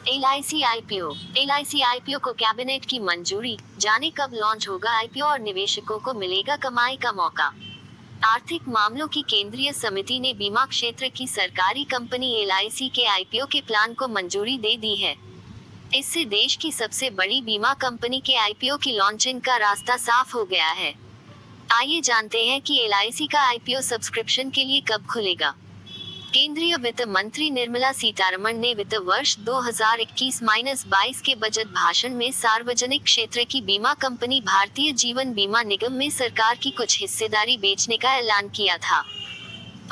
LIC IPO। LIC IPO को cabinet की मंजूरी, जाने कब लॉन्च होगा IPO और निवेशकों को मिलेगा कमाई का मौका। आर्थिक मामलों की केंद्रीय समिति ने बीमा क्षेत्र की सरकारी कंपनी LIC के IPO के प्लान को मंजूरी दे दी है। इससे देश की सबसे बड़ी बीमा कंपनी के IPO की लॉन्चिंग का रास्ता साफ हो गया है। आइए जानते हैं कि LIC का IPO सब्सक्रिप्शन के लिए कब खुलेगा। केंद्रीय वित्त मंत्री निर्मला सीतारमण ने वित्त वर्ष 2021-22 के बजट भाषण में सार्वजनिक क्षेत्र की बीमा कंपनी भारतीय जीवन बीमा निगम में सरकार की कुछ हिस्सेदारी बेचने का ऐलान किया था।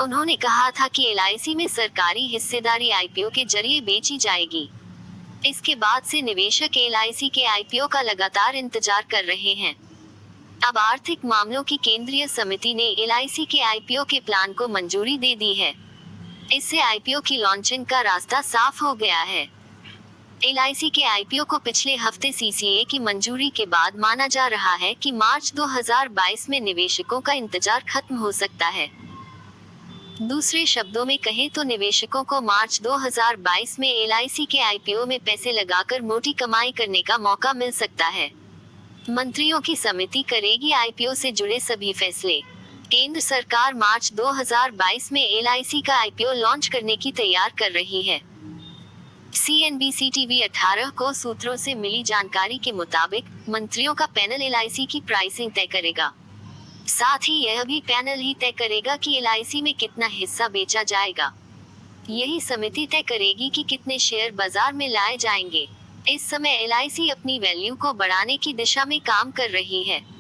उन्होंने कहा था कि LIC में सरकारी हिस्सेदारी IPO के जरिए बेची जाएगी। इसके बाद से निवेशक LIC के IPO का लगातार इंतजार कर रहे हैं। अब आर्थिक मामलों की केंद्रीय समिति ने LIC के IPO के प्लान को मंजूरी दे दी है। इससे IPO की लॉन्चिंग का रास्ता साफ हो गया है। LIC के IPO को पिछले हफ्ते CCA की मंजूरी के बाद माना जा रहा है कि मार्च 2022 में निवेशकों का इंतजार खत्म हो सकता है। दूसरे शब्दों में कहें तो निवेशकों को मार्च 2022 में LIC के IPO में पैसे लगाकर मोटी कमाई करने का मौका मिल सकता है। मंत्रियों की समिति करेगी IPO से जुड़े सभी फैसले। केंद्र सरकार मार्च 2022 में LIC का IPO लॉन्च करने की तैयार कर रही है। CNBC TV 18 को सूत्रों से मिली जानकारी के मुताबिक मंत्रियों का पैनल LIC की प्राइसिंग तय करेगा। साथ ही यह भी पैनल ही तय करेगा कि LIC में कितना हिस्सा बेचा जाएगा। यही समिति तय करेगी कि कितने शेयर बाजार में लाए जाएंगे। इस समय LIC अपनी वैल्यू को बढ़ाने की दिशा में काम कर रही है।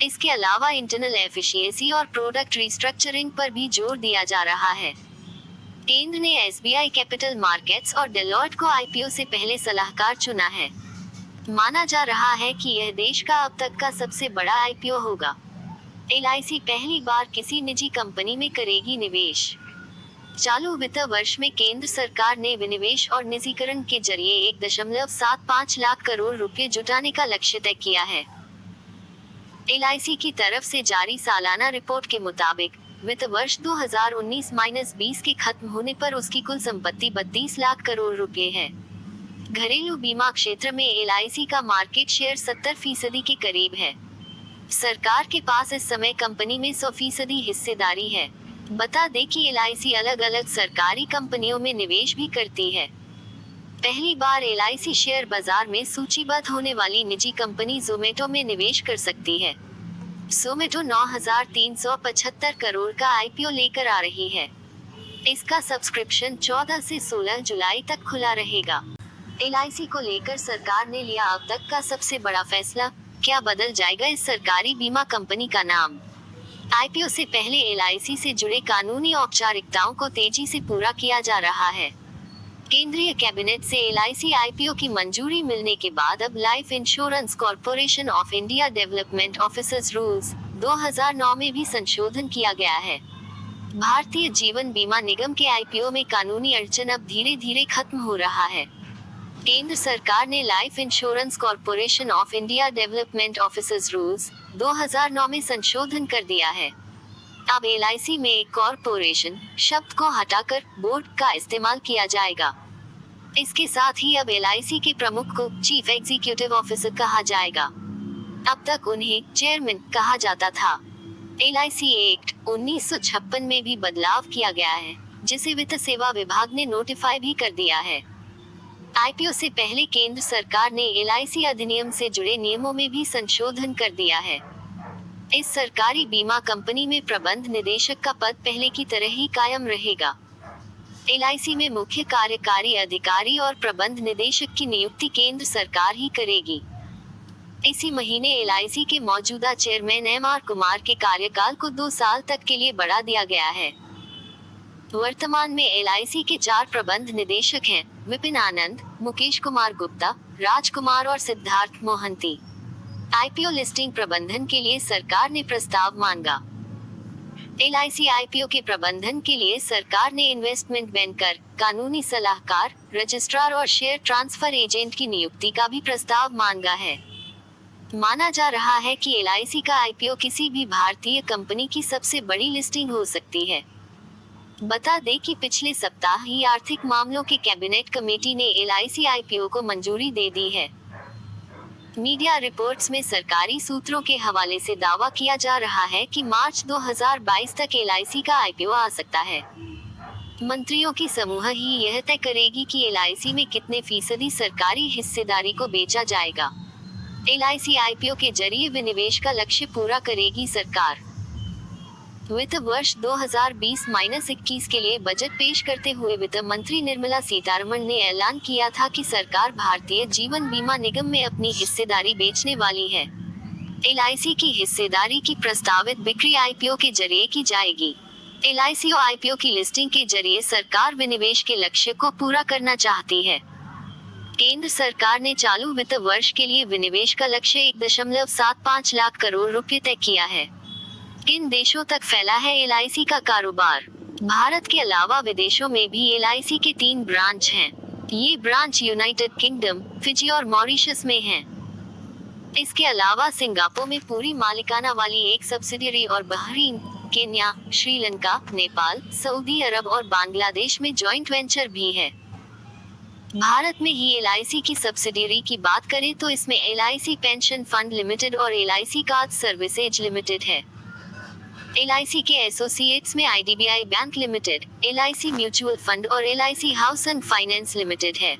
इसके अलावा इंटरनल एफिशिएंसी और प्रोडक्ट रिस्ट्रक्चरिंग पर भी जोर दिया जा रहा है। केंद्र ने SBI कैपिटल मार्केट्स और डेलॉयट को IPO से पहले सलाहकार चुना है। माना जा रहा है कि यह देश का अब तक का सबसे बड़ा IPO होगा। LIC पहली बार किसी निजी कंपनी में करेगी निवेश। चालू वित्त वर्ष में केंद्र सरकार ने विनिवेश और निजीकरण के जरिए 1.75 लाख करोड़ रुपए जुटाने का लक्ष्य तय किया है। LIC की तरफ से जारी सालाना रिपोर्ट के मुताबिक वित्त वर्ष 2019-20 के खत्म होने पर उसकी कुल संपत्ति 32 लाख करोड़ रुपए है। घरेलू बीमा क्षेत्र में LIC का मार्केट शेयर 70% के करीब है। सरकार के पास इस समय कंपनी में 100% हिस्सेदारी है। बता दें कि LIC अलग अलग सरकारी कंपनियों में निवेश भी करती है। पहली बार LIC शेयर बाजार में सूचीबद्ध होने वाली निजी कंपनी जोमेटो में निवेश कर सकती है। जोमेटो 9,375 करोड़ का IPO लेकर आ रही है। इसका सब्सक्रिप्शन 14 से 16 जुलाई तक खुला रहेगा। LIC को लेकर सरकार ने लिया अब तक का सबसे बड़ा फैसला, क्या बदल जाएगा इस सरकारी बीमा कंपनी का नाम। IPO से पहले LIC से जुड़े कानूनी औपचारिकताओं को तेजी से पूरा किया जा रहा है। केंद्रीय कैबिनेट से LIC IPO की मंजूरी मिलने के बाद अब life insurance corporation of India development officers rules 2009 में भी संशोधन किया गया है। भारतीय जीवन बीमा निगम के IPO में कानूनी अड़चन अब धीरे धीरे खत्म हो रहा है। केंद्र सरकार ने life insurance corporation of India development officers rules 2009 में संशोधन कर दिया है। अब LIC में कॉर्पोरेशन शब्द को हटाकर बोर्ड का इस्तेमाल किया जाएगा। इसके साथ ही अब LIC के प्रमुख को चीफ एग्जीक्यूटिव ऑफिसर कहा जाएगा। अब तक उन्हें चेयरमैन कहा जाता था। LIC एक्ट 1956 में भी बदलाव किया गया है, जिसे वित्त सेवा विभाग ने नोटिफाई भी कर दिया है। IPO से पहले केंद्र सरकार ने LIC अधिनियम से जुड़े नियमों में भी संशोधन कर दिया है। इस सरकारी बीमा कंपनी में प्रबंध निदेशक का पद पहले की तरह ही कायम रहेगा। LIC में मुख्य कार्यकारी अधिकारी और प्रबंध निदेशक की नियुक्ति केंद्र सरकार ही करेगी। इसी महीने LIC के मौजूदा चेयरमैन MR कुमार के कार्यकाल को 2 साल तक के लिए बढ़ा दिया गया है। वर्तमान में LIC के 4 प्रबंध निदेशक हैं, विपिन आनंद, मुकेश कुमार गुप्ता, राजकुमार और सिद्धार्थ मोहंती। IPO लिस्टिंग प्रबंधन के लिए सरकार ने प्रस्ताव मांगा। LIC IPO के प्रबंधन के लिए सरकार ने इन्वेस्टमेंट बैंकर, कानूनी सलाहकार, रजिस्ट्रार और शेयर ट्रांसफर एजेंट की नियुक्ति का भी प्रस्ताव मांगा है। माना जा रहा है कि LIC का IPO किसी भी भारतीय कंपनी की सबसे बड़ी लिस्टिंग हो सकती है। बता दें कि पिछले सप्ताह ही आर्थिक मामलों की कैबिनेट कमेटी ने LIC IPO को मंजूरी दे दी है। मीडिया रिपोर्ट्स में सरकारी सूत्रों के हवाले से दावा किया जा रहा है कि मार्च 2022 तक LIC का IPO आ सकता है। मंत्रियों की समूह ही यह तय करेगी कि LIC में कितने फीसदी सरकारी हिस्सेदारी को बेचा जाएगा। LIC IPO के जरिए विनिवेश का लक्ष्य पूरा करेगी सरकार। वित्त वर्ष 2020-21 के लिए बजट पेश करते हुए वित्त मंत्री निर्मला सीतारमण ने ऐलान किया था कि सरकार भारतीय जीवन बीमा निगम में अपनी हिस्सेदारी बेचने वाली है। LIC की हिस्सेदारी की प्रस्तावित बिक्री IPO के जरिए की जाएगी। LIC और IPO की लिस्टिंग के जरिए सरकार विनिवेश के लक्ष्य को पूरा करना चाहती है। केंद्र सरकार ने चालू वित्त वर्ष के लिए विनिवेश का लक्ष्य 1.75 लाख करोड़ रुपए तय किया है। किन देशों तक फैला है LIC का कारोबार? भारत के अलावा विदेशों में भी LIC के 3 ब्रांच हैं। ये ब्रांच यूनाइटेड किंगडम, फिजी और मॉरिशस में हैं। इसके अलावा सिंगापुर में पूरी मालिकाना वाली एक सब्सिडियरी और बहरीन, केन्या, श्रीलंका, नेपाल, सऊदी अरब और बांग्लादेश में जॉइंट वेंचर भी है। भारत में ही LIC की सब्सिडियरी की बात करें तो इसमें LIC पेंशन फंड लिमिटेड और LIC कार्ड सर्विसेज लिमिटेड है। LIC के एसोसिएट्स में IDBI bank limited, LIC mutual fund और LIC house and finance limited है।